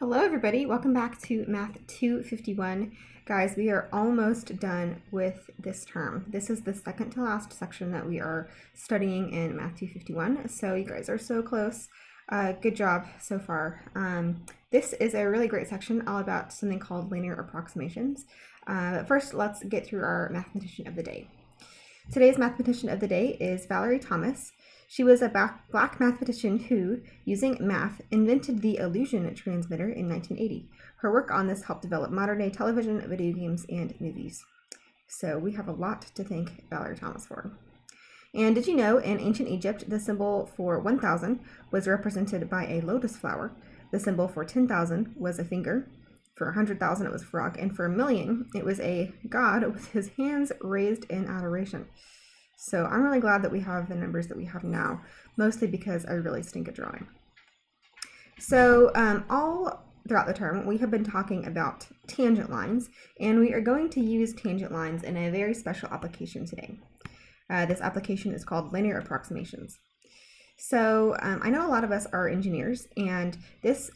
Hello everybody, welcome back to Math 251. Guys, we are almost done with this term. This is the second to last section that we are studying in Math 251, so you guys are so close. Good job so far. This is a really great section all about something called linear approximations. But first, let's get through our mathematician of the day. Today's mathematician of the day is Valerie Thomas. She was a black mathematician who, using math, invented the illusion transmitter in 1980. Her work on this helped develop modern-day television, video games, and movies. So we have a lot to thank Valerie Thomas for. And did you know, in ancient Egypt, the symbol for 1,000 was represented by a lotus flower. The symbol for 10,000 was a finger. For 100,000, it was a frog. And for 1,000,000, it was a god with his hands raised in adoration. So I'm really glad that we have the numbers that we have now, mostly because I really stink at drawing. So all throughout the term, we have been talking about tangent lines, and we are going to use tangent lines in a very special application today. This application is called linear approximations. So I know a lot of us are engineers, and this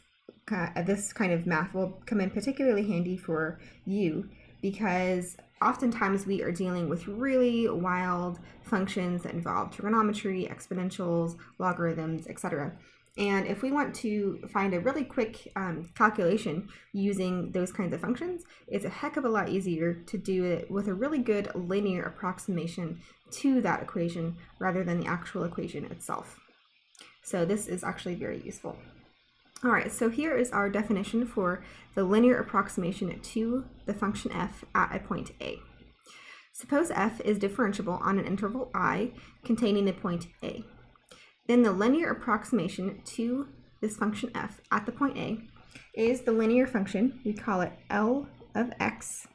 kind of math will come in particularly handy for you because oftentimes we are dealing with really wild functions that involve trigonometry, exponentials, logarithms, etc. And if we want to find a really quick calculation using those kinds of functions, it's a heck of a lot easier to do it with a really good linear approximation to that equation rather than the actual equation itself. So this is actually very useful. All right, so here is our definition for the linear approximation to the function f at a point A. Suppose f is differentiable on an interval I containing the point A. Then the linear approximation to this function f at the point A is the linear function, we call it L of x,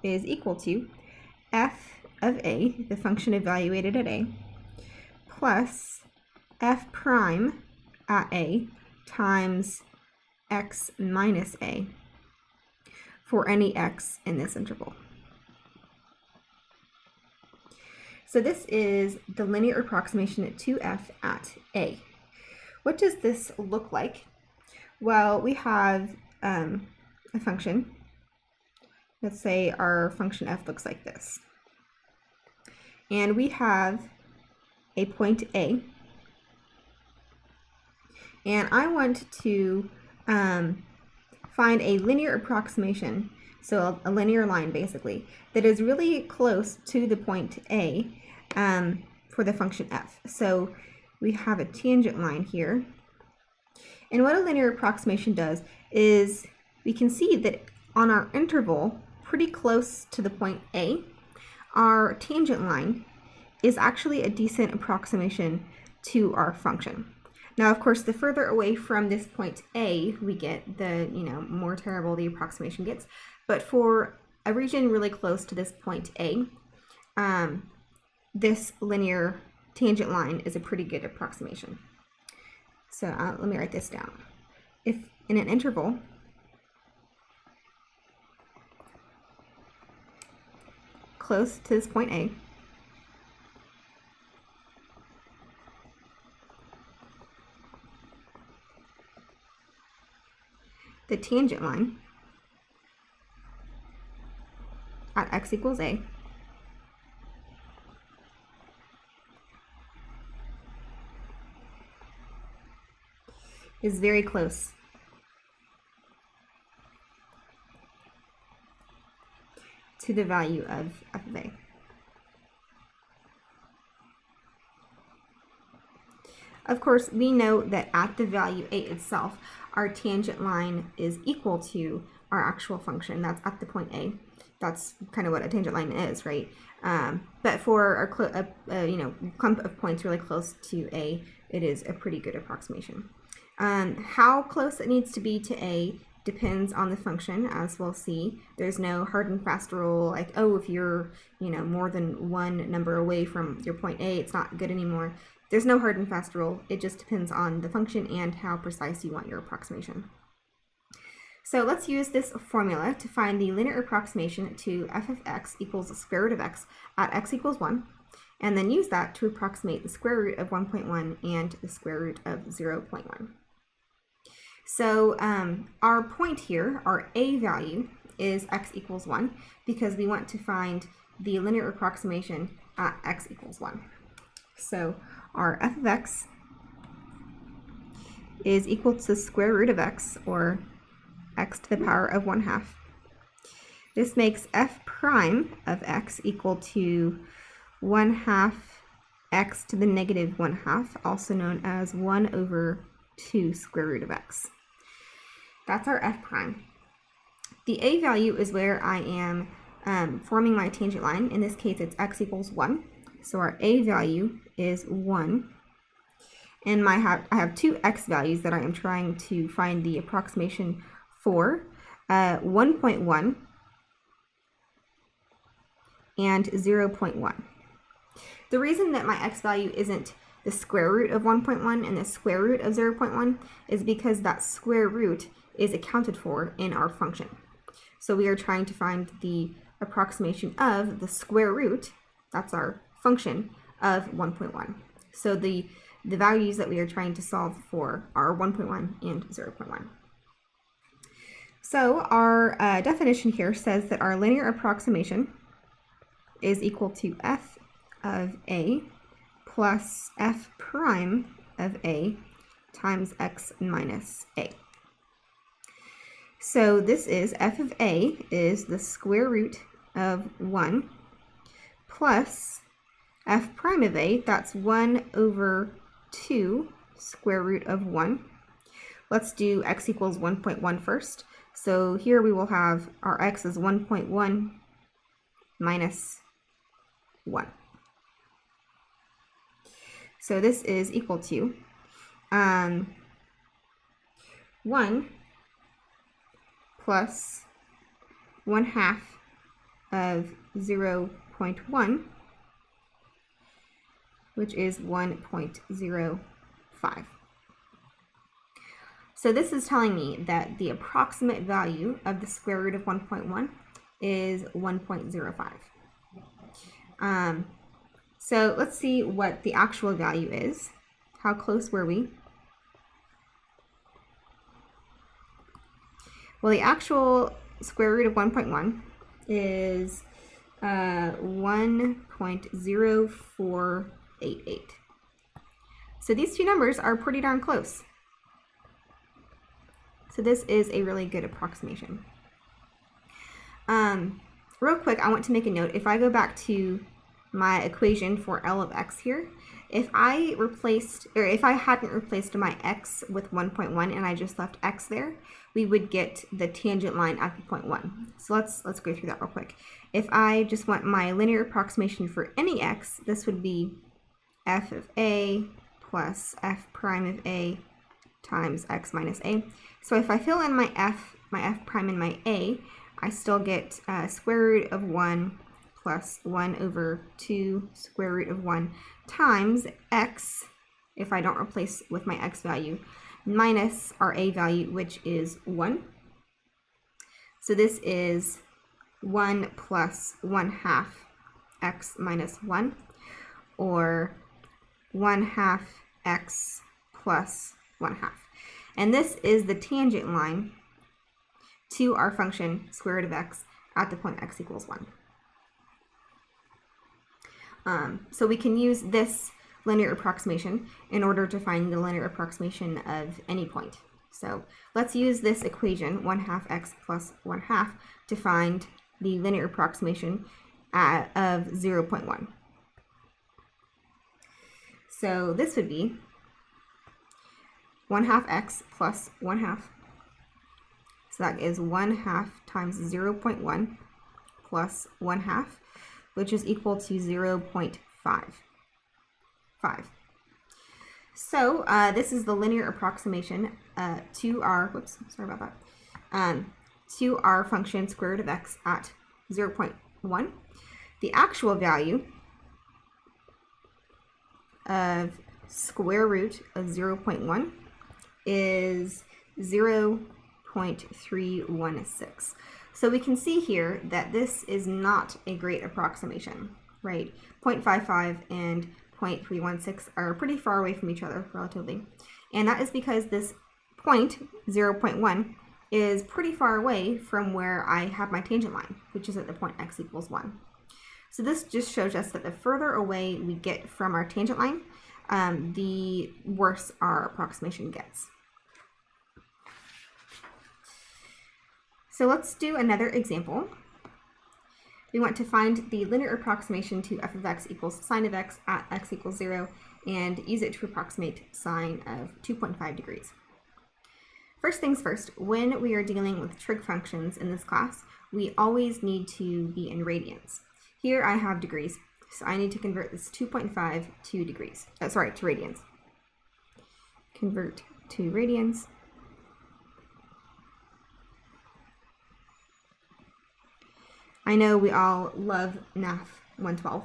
is equal to f of A, the function evaluated at A, plus f prime at A times x minus a for any x in this interval. So this is the linear approximation to f at a. What does this look like? Well, we have a function. Let's say our function f looks like this. And we have a point A. And I want to find a linear approximation, so a linear line basically, that is really close to the point A for the function f. So we have a tangent line here. And what a linear approximation does is we can see that on our interval, pretty close to the point A, our tangent line is actually a decent approximation to our function. Now, of course, the further away from this point A we get, the more terrible the approximation gets. But for a region really close to this point A, this linear tangent line is a pretty good approximation. So let me write this down. If in an interval close to this point A, the tangent line at x equals a is very close to the value of f of a. Of course, we know that at the value a itself, our tangent line is equal to our actual function. That's at the point A. That's kind of what a tangent line is, right? But for our clump of points really close to A, it is a pretty good approximation. How close it needs to be to A depends on the function, as we'll see. There's no hard and fast rule like, oh, if you're more than one number away from your point A, it's not good anymore. There's no hard and fast rule. It just depends on the function and how precise you want your approximation. So let's use this formula to find the linear approximation to f of x equals the square root of x at x equals 1, and then use that to approximate the square root of 1.1 and the square root of 0.1. So our point here, our a value, is x equals 1 because we want to find the linear approximation at x equals 1. So our f of x is equal to the square root of x, or x to the power of 1/2. This makes f prime of x equal to 1/2 x to the negative 1/2, also known as 1/2 square root of x. That's our f prime. The a value is where I am forming my tangent line. In this case, it's x equals 1. So our a value is 1. And I have two x values that I am trying to find the approximation for, 1.1 and 0.1. The reason that my x value isn't the square root of 1.1 and the square root of 0.1 is because that square root is accounted for in our function. So we are trying to find the approximation of the square root, that's our function, of 1.1. So the values that we are trying to solve for are 1.1 and 0.1. So our definition here says that our linear approximation is equal to f of a plus f prime of a times x minus a. So this is f of a is the square root of 1 plus f prime of a, that's 1/2 square root of 1. Let's do x equals 1.1 first. So here we will have our x is 1.1 minus 1. So this is equal to 1 plus 1/2 of 0.1, which is 1.05. So this is telling me that the approximate value of the square root of 1.1 is 1.05. So let's see what the actual value is. How close were we? Well, the actual square root of 1.1 is 1.0488. So these two numbers are pretty darn close. So this is a really good approximation. Real quick, I want to make a note. If I go back to my equation for L of x here, if I hadn't replaced my x with 1.1 and I just left x there, we would get the tangent line at the point 1. So let's go through that real quick. If I just want my linear approximation for any x, this would be f of a plus f prime of a times x minus a. So if I fill in my f prime and my a, I still get square root of 1 plus 1/2 square root of 1 times x, if I don't replace with my x value, minus our a value, which is 1. So this is 1 plus 1/2 x minus 1, or 1/2 x plus 1/2. And this is the tangent line to our function square root of x at the point x equals 1. So we can use this linear approximation in order to find the linear approximation of any point. So let's use this equation, 1/2 x plus 1/2, to find the linear approximation of 0.1. So this would be 1/2 x plus 1/2. So that is 1/2 times 0.1 plus 1/2, which is equal to 0.55. So this is the linear approximation to our, to our function square root of x at 0.1. The actual value of square root of 0.1 is 0.316. So we can see here that this is not a great approximation, right? 0.55 and 0.316 are pretty far away from each other relatively. And that is because this point, 0.1, is pretty far away from where I have my tangent line, which is at the point x equals 1. So this just shows us that the further away we get from our tangent line, the worse our approximation gets. So let's do another example. We want to find the linear approximation to f of x equals sine of x at x equals 0 and use it to approximate sine of 2.5 degrees. First things first, when we are dealing with trig functions in this class, we always need to be in radians. Here I have degrees, so I need to convert this 2.5 to degrees. To radians. Convert to radians. I know we all love Math 112.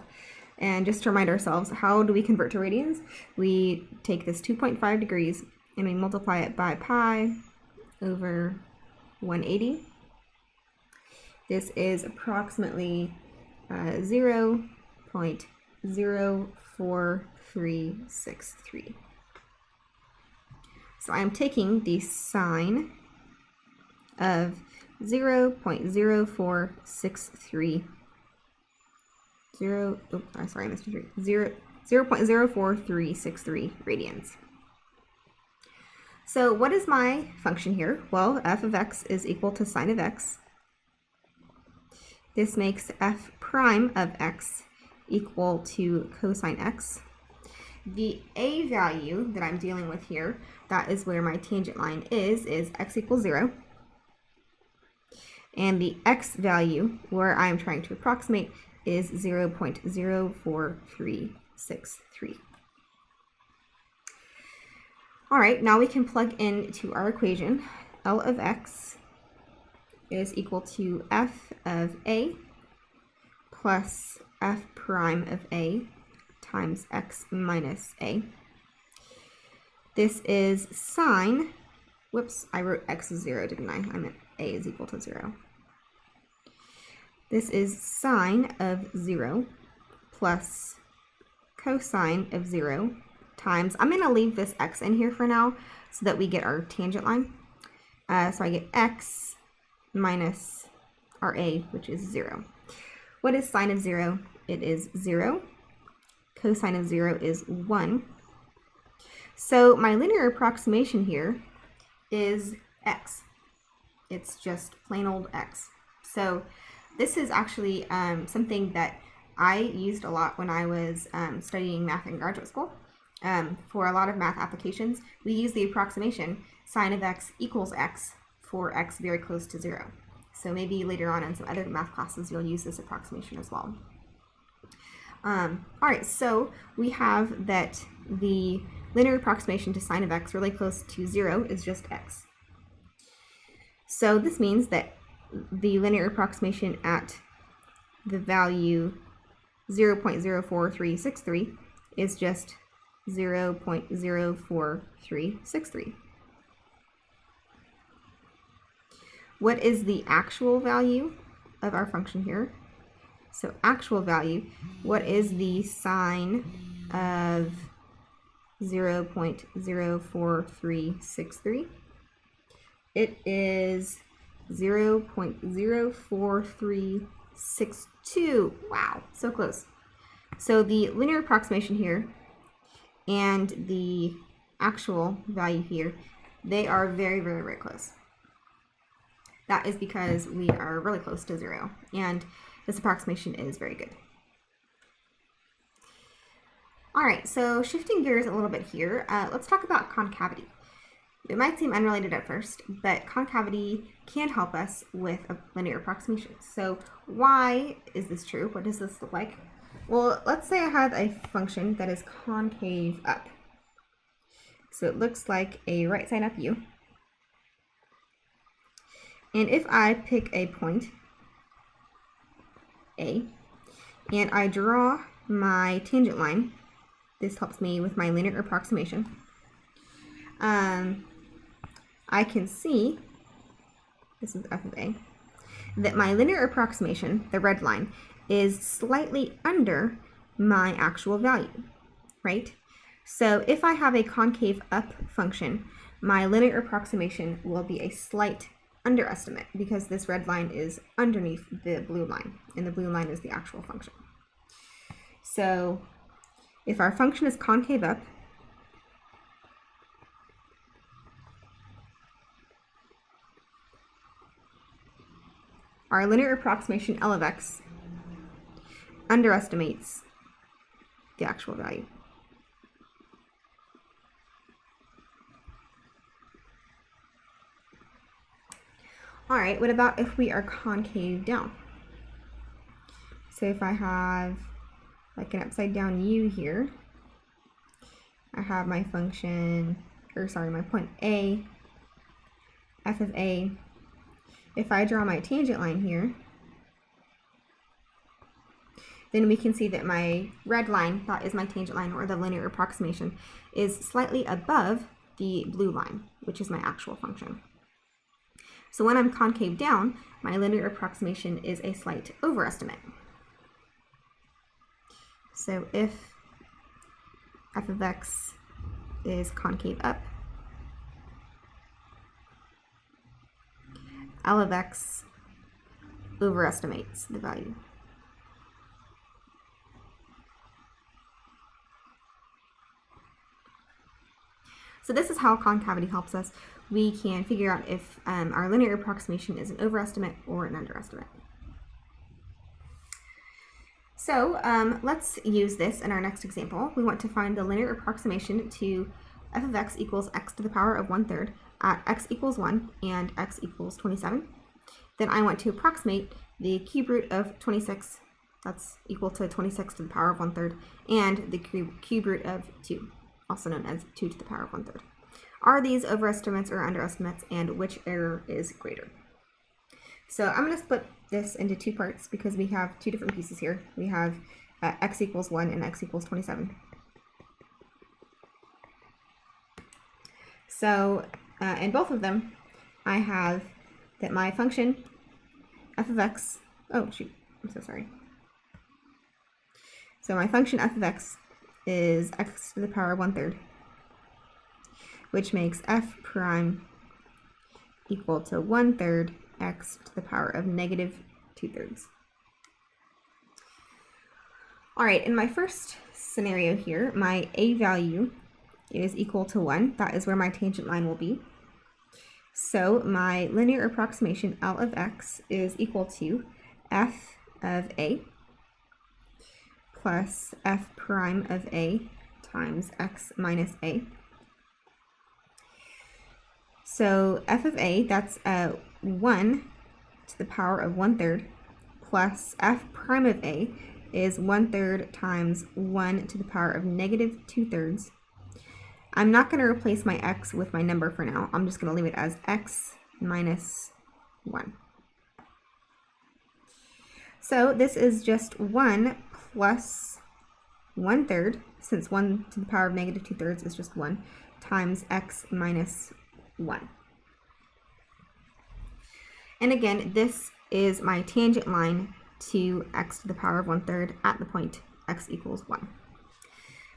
And just to remind ourselves, how do we convert to radians? We take this 2.5 degrees and we multiply it by pi over 180. This is approximately 0.04363. So I'm taking the sine of 0.0463 0.04363 radians. So what is my function here? Well, f of x is equal to sine of x. This makes f prime of x equal to cosine x. The a value that I'm dealing with here, that is where my tangent line is x equals 0. And the x value, where I'm trying to approximate, is 0.04363. All right, now we can plug into our equation. L of x is equal to f of a plus f prime of a times x minus a. This is sine, whoops, I wrote x is 0, didn't I? I meant a is equal to 0. This is sine of 0 plus cosine of 0 times, I'm going to leave this x in here for now so that we get our tangent line. So I get x minus our a, which is 0. What is sine of 0? It is 0. Cosine of 0 is 1. So my linear approximation here is x. It's just plain old x. So this is actually something that I used a lot when I was studying math in graduate school. For a lot of math applications, we use the approximation sine of x equals x for x very close to 0. So maybe later on in some other math classes, you'll use this approximation as well. All right, so we have that the linear approximation to sine of x really close to 0 is just x. So this means that the linear approximation at the value 0.04363 is just 0.04363. What is the actual value of our function here? So actual value, what is the sine of 0.04363? It is 0.04362. Wow, so close. So the linear approximation here and the actual value here, they are very, very, very close. That is because we are really close to 0, and this approximation is very good. All right, so shifting gears a little bit here, let's talk about concavity. It might seem unrelated at first, but concavity can help us with a linear approximation. So why is this true? What does this look like? Well, let's say I have a function that is concave up. So it looks like a right side up U. And if I pick a point, A, and I draw my tangent line, this helps me with my linear approximation, I can see, this is f of a, that my linear approximation, the red line, is slightly under my actual value, right? So if I have a concave up function, my linear approximation will be a slight underestimate because this red line is underneath the blue line, and the blue line is the actual function. So if our function is concave up, our linear approximation L of x underestimates the actual value. All right, what about if we are concave down? So if I have like an upside down U here, I have my function, my point A, f of A. If I draw my tangent line here, then we can see that my red line, that is my tangent line or the linear approximation, is slightly above the blue line, which is my actual function. So when I'm concave down, my linear approximation is a slight overestimate. So if f of x is concave up, L of x overestimates the value. So this is how concavity helps us. We can figure out if our linear approximation is an overestimate or an underestimate. So let's use this in our next example. We want to find the linear approximation to f of x equals x to the power of 1/3 at x equals 1 and x equals 27. Then I want to approximate the cube root of 26, that's equal to 26 to the power of 1/3, and the cube root of 2, also known as 2 to the power of 1/3. Are these overestimates or underestimates, and which error is greater? So I'm going to split this into two parts because we have two different pieces here. We have x equals 1 and x equals 27. So in both of them, I have that my function f of x, oh shoot, I'm so sorry. So my function f of x is x to the power of 1/3, which makes f prime equal to 1/3 x to the power of negative 2/3. All right, in my first scenario here, my a value is equal to 1. That is where my tangent line will be. So my linear approximation L of x is equal to f of a plus f prime of a times x minus a. So f of a, that's 1 to the power of 1/3 plus f prime of a is 1/3 times 1 to the power of negative 2/3. I'm not going to replace my x with my number for now. I'm just going to leave it as x minus 1. So this is just 1 plus 1/3, since 1 to the power of negative 2/3 is just 1, times x minus 1. And again, this is my tangent line to x to the power of 1/3 at the point x equals 1.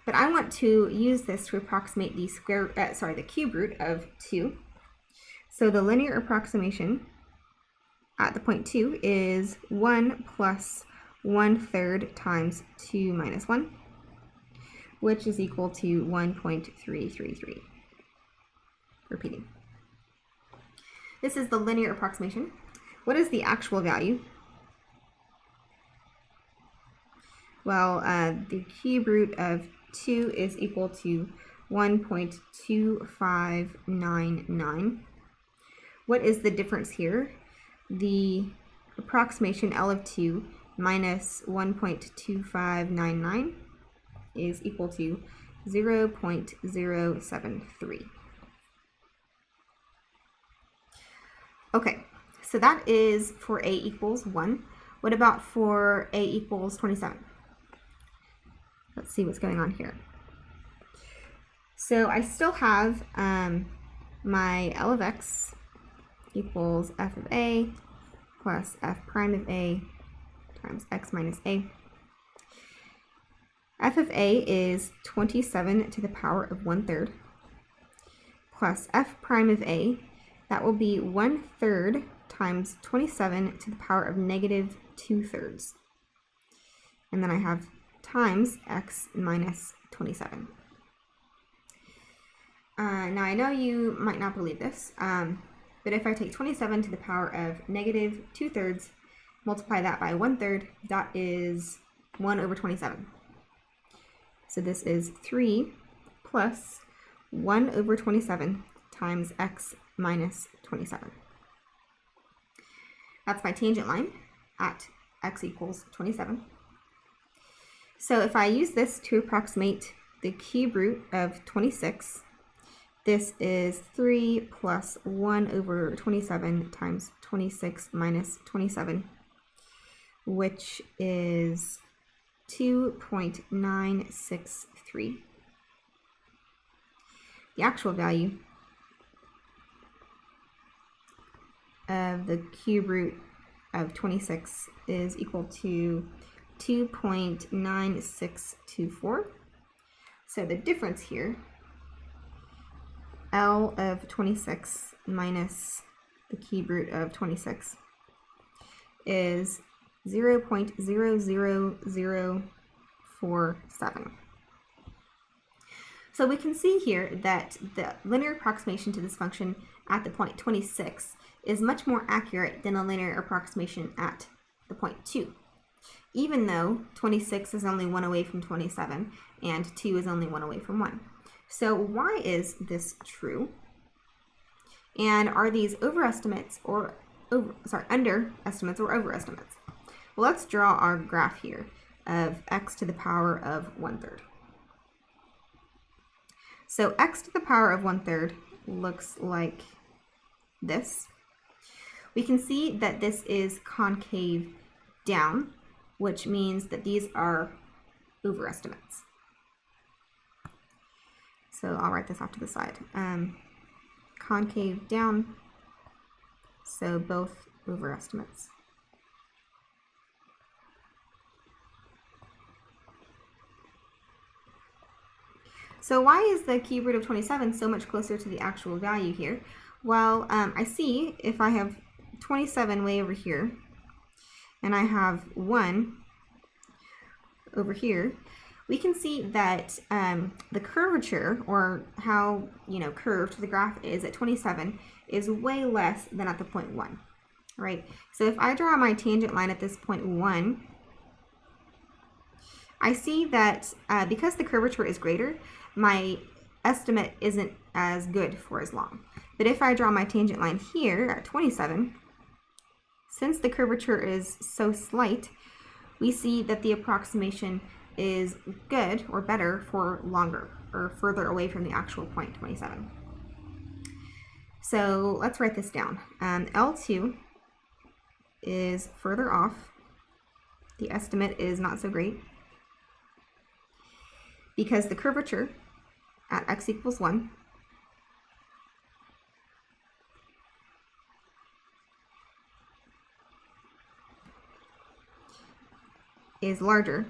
But I want to use this to approximate the the cube root of 2. So the linear approximation at the point 2 is 1 plus 1/3 times 2 minus 1, which is equal to 1.333. Repeating. This is the linear approximation. What is the actual value? Well, the cube root of 2 is equal to 1.2599. What is the difference here? The approximation L of 2 minus 1.2599 is equal to 0.073. Okay, so that is for a equals 1. What about for a equals 27? Let's see what's going on here. So I still have my L of x equals f of a plus f prime of a times x minus a. F of a is 27 to the power of 1/3 plus f prime of a, that will be 1/3 times 27 to the power of negative 2/3. And then I have times x minus 27. Now I know you might not believe this, but if I take 27 to the power of negative 2/3, multiply that by 1/3, that is 1/27. So this is 3 plus 1/27 times x minus 27. That's my tangent line at x equals 27. So if I use this to approximate the cube root of 26, this is 3 plus 1/27 times 26 minus 27, which is 2.963. The actual value of the cube root of 26 is equal to 2.9624. So the difference here, L of 26 minus the cube root of 26, is 0.00047. So we can see here that the linear approximation to this function at the point 26 is much more accurate than a linear approximation at the point 2, even though 26 is only 1 away from 27 and 2 is only 1 away from 1. So why is this true? And are these underestimates or overestimates? Well, let's draw our graph here of x to the power of 1/3. So x to the power of 1/3 looks like this. We can see that this is concave down, which means that these are overestimates. So I'll write this off to the side. Concave down, so both overestimates. So why is the cube root of 27 so much closer to the actual value here? Well, I see if I have 27 way over here, and I have 1 over here, we can see that the curvature, or how curved the graph is at 27, is way less than at the point 1, right? So if I draw my tangent line at this point 1, I see that because the curvature is greater, my estimate isn't as good for as long. But if I draw my tangent line here at 27, since the curvature is so slight, we see that the approximation is good or better for longer or further away from the actual point 27. So let's write this down. L2 is further off. The estimate is not so great because the curvature at x equals 1 is larger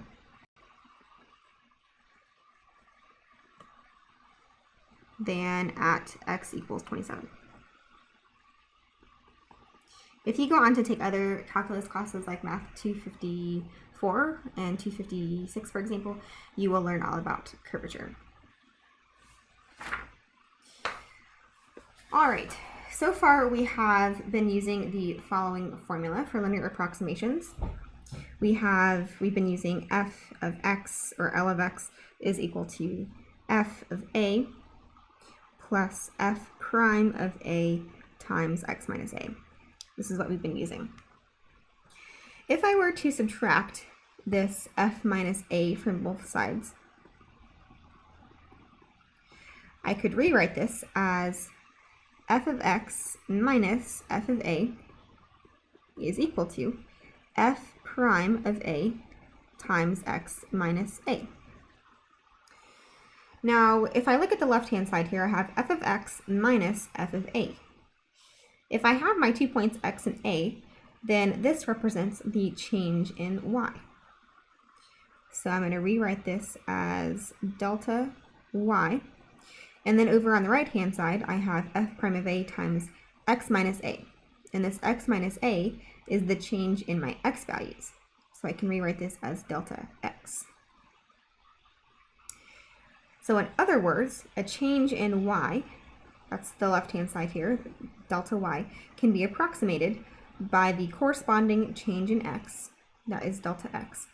than at x equals 27. If you go on to take other calculus classes like Math 254 and 256, for example, you will learn all about curvature. All right, so far we have been using the following formula for linear approximations. We've been using f of x, or L of x, is equal to f of a plus f prime of a times x minus a. This is what we've been using. If I were to subtract this f minus a from both sides, I could rewrite this as f of x minus f of a is equal to f prime of a times x minus a. Now, if I look at the left-hand side here, I have f of x minus f of a. If I have my 2 points x and a, then this represents the change in y. So I'm going to rewrite this as delta y. And then over on the right-hand side, I have f prime of a times x minus a. And this x minus a is the change in my x values. So I can rewrite this as delta x. So in other words, a change in y, that's the left-hand side here, delta y, can be approximated by the corresponding change in x, that is delta x,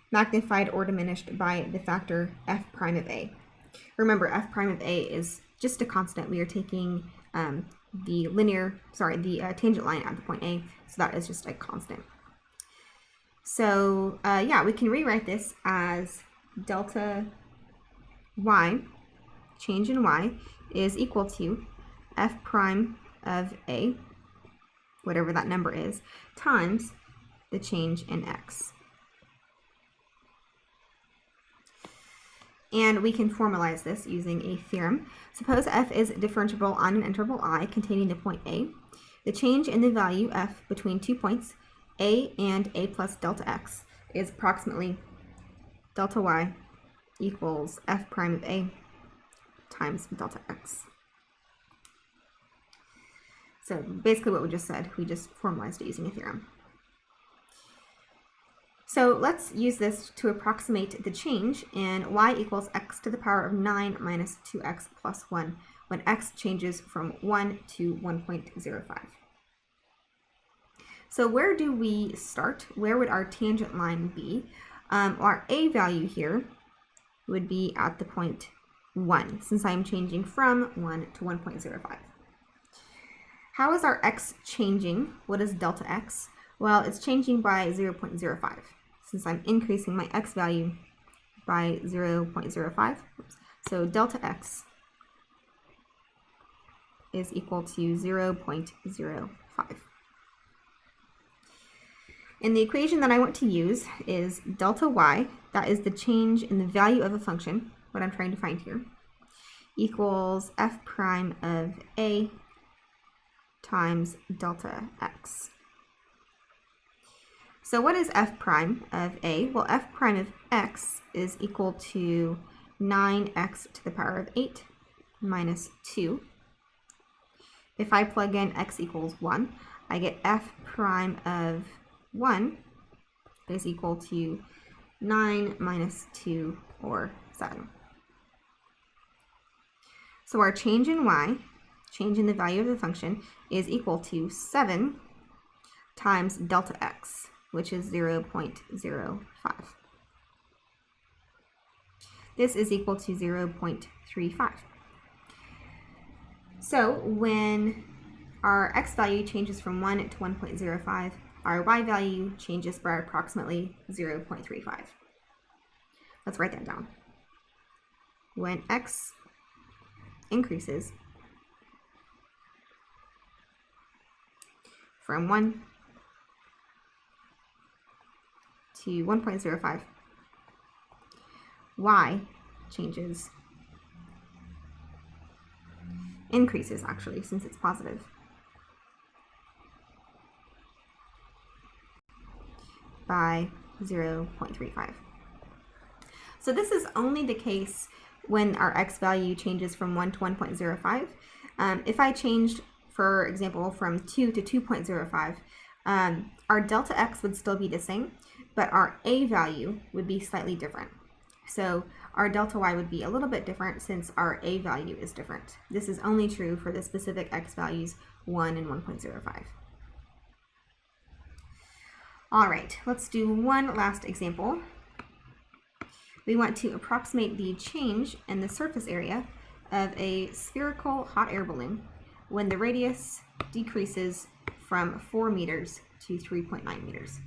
magnified or diminished by the factor f prime of a. Remember, f prime of a is just a constant. We are taking the tangent line at the point A, so that is just a constant. So yeah, we can rewrite this as delta y, change in y, is equal to f prime of a, whatever that number is, times the change in x. And we can formalize this using a theorem. Suppose f is differentiable on an interval I containing the point A. The change in the value f between 2 points, a and a plus delta x, is approximately delta y equals f prime of a times delta x. So basically what we just said, we just formalized it using a theorem. So let's use this to approximate the change in y equals x to the power of 9 minus 2x plus 1 when x changes from 1 to 1.05. So where do we start? Where would our tangent line be? Our a value here would be at the point 1, since I'm changing from 1 to 1.05. How is our x changing? What is delta x? Well, it's changing by 0.05. Since I'm increasing my x value by 0.05. So delta x is equal to 0.05. And the equation that I want to use is delta y, that is the change in the value of a function, what I'm trying to find here, equals f prime of a times delta x. So what is f prime of a? Well, f prime of x is equal to 9x to the power of 8 minus 2. If I plug in x equals 1, I get f prime of 1 is equal to 9 minus 2, or 7. So our change in y, change in the value of the function, is equal to 7 times delta x, which is 0.05. This is equal to 0.35. So when our x value changes from 1 to 1.05, our y value changes by approximately 0.35. Let's write that down. When x increases from 1 to 1.05, y increases actually, since it's positive, by 0.35. So this is only the case when our x value changes from 1 to 1.05. If I changed, for example, from 2 to 2.05, our delta x would still be the same, but our a value would be slightly different. So our delta y would be a little bit different since our a value is different. This is only true for the specific x values 1 and 1.05. All right, let's do one last example. We want to approximate the change in the surface area of a spherical hot air balloon when the radius decreases from 4 meters to 3.9 meters.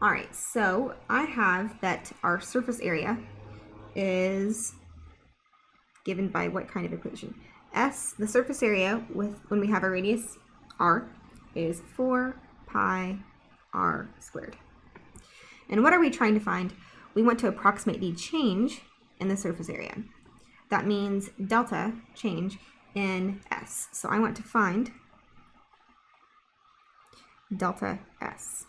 All right, so I have that our surface area is given by what kind of equation? S, the surface area when we have a radius r, is 4 pi r squared. And what are we trying to find? We want to approximate the change in the surface area. That means delta, change, in S. So I want to find delta S.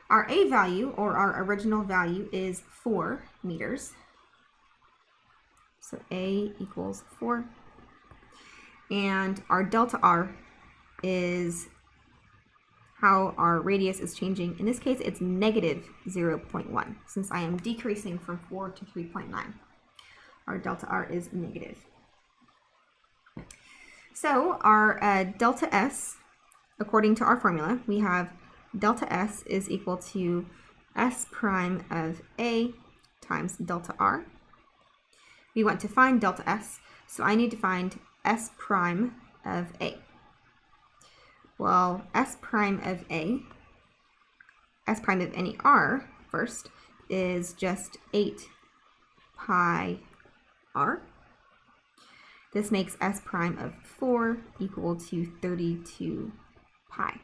Our A value, or our original value, is 4 meters. So A equals 4. And our delta R is how our radius is changing. In this case, it's negative 0.1, since I am decreasing from 4 to 3.9. Our delta R is negative. So our delta S, according to our formula, we have delta S is equal to S prime of A times delta R. We want to find delta S, so I need to find S prime of A. Well, S prime of any R first is just 8 pi R. This makes S prime of 4 equal to 32 pi.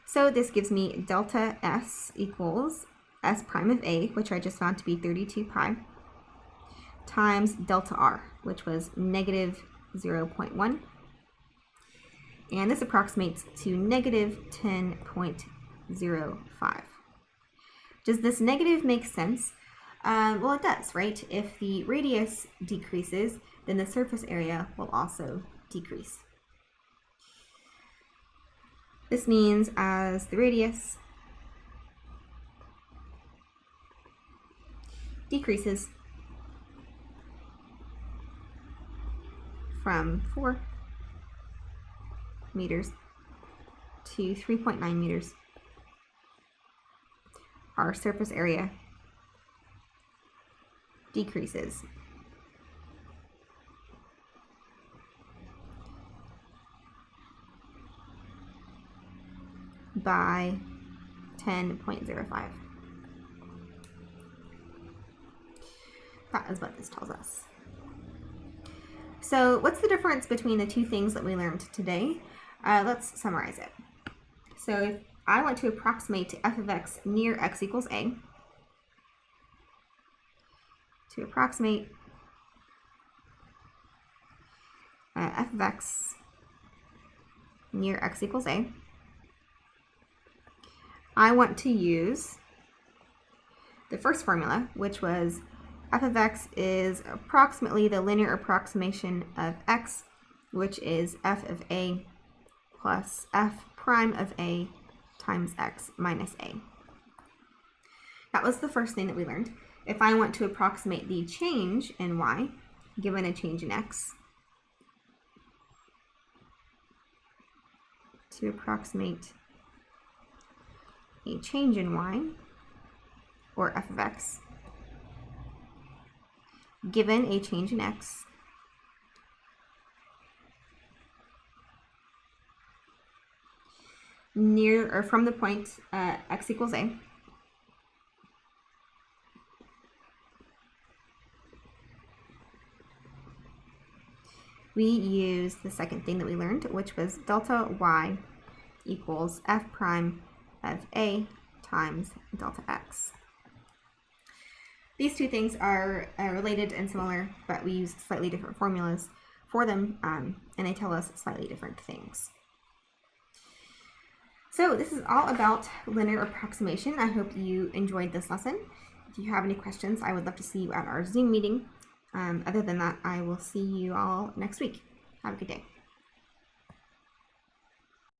So this gives me delta S equals S prime of A, which I just found to be 32 pi, times delta R, which was negative 0.1. And this approximates to negative 10.05. Does this negative make sense? Well, it does, right? If the radius decreases, then the surface area will also decrease. This means as the radius decreases from 4 meters to 3.9 meters, our surface area decreases by 10.05. That is what this tells us. So what's the difference between the two things that we learned today? Let's summarize it. So if I want to approximate to f of x near x equals a, to approximate f of x near x equals a, I want to use the first formula, which was f of x is approximately the linear approximation of x, which is f of a plus f prime of a times x minus a. That was the first thing that we learned. If I want to approximate the change in y, given a change in x, to approximate a change in y, or f of x, given a change in x, near or from the point x equals a, we use the second thing that we learned, which was delta y equals f prime of a times delta x. These two things are related and similar, but we use slightly different formulas for them, and they tell us slightly different things. So this is all about linear approximation. I hope you enjoyed this lesson. If you have any questions, I would love to see you at our Zoom meeting. Other than that, I will see you all next week. Have a good day.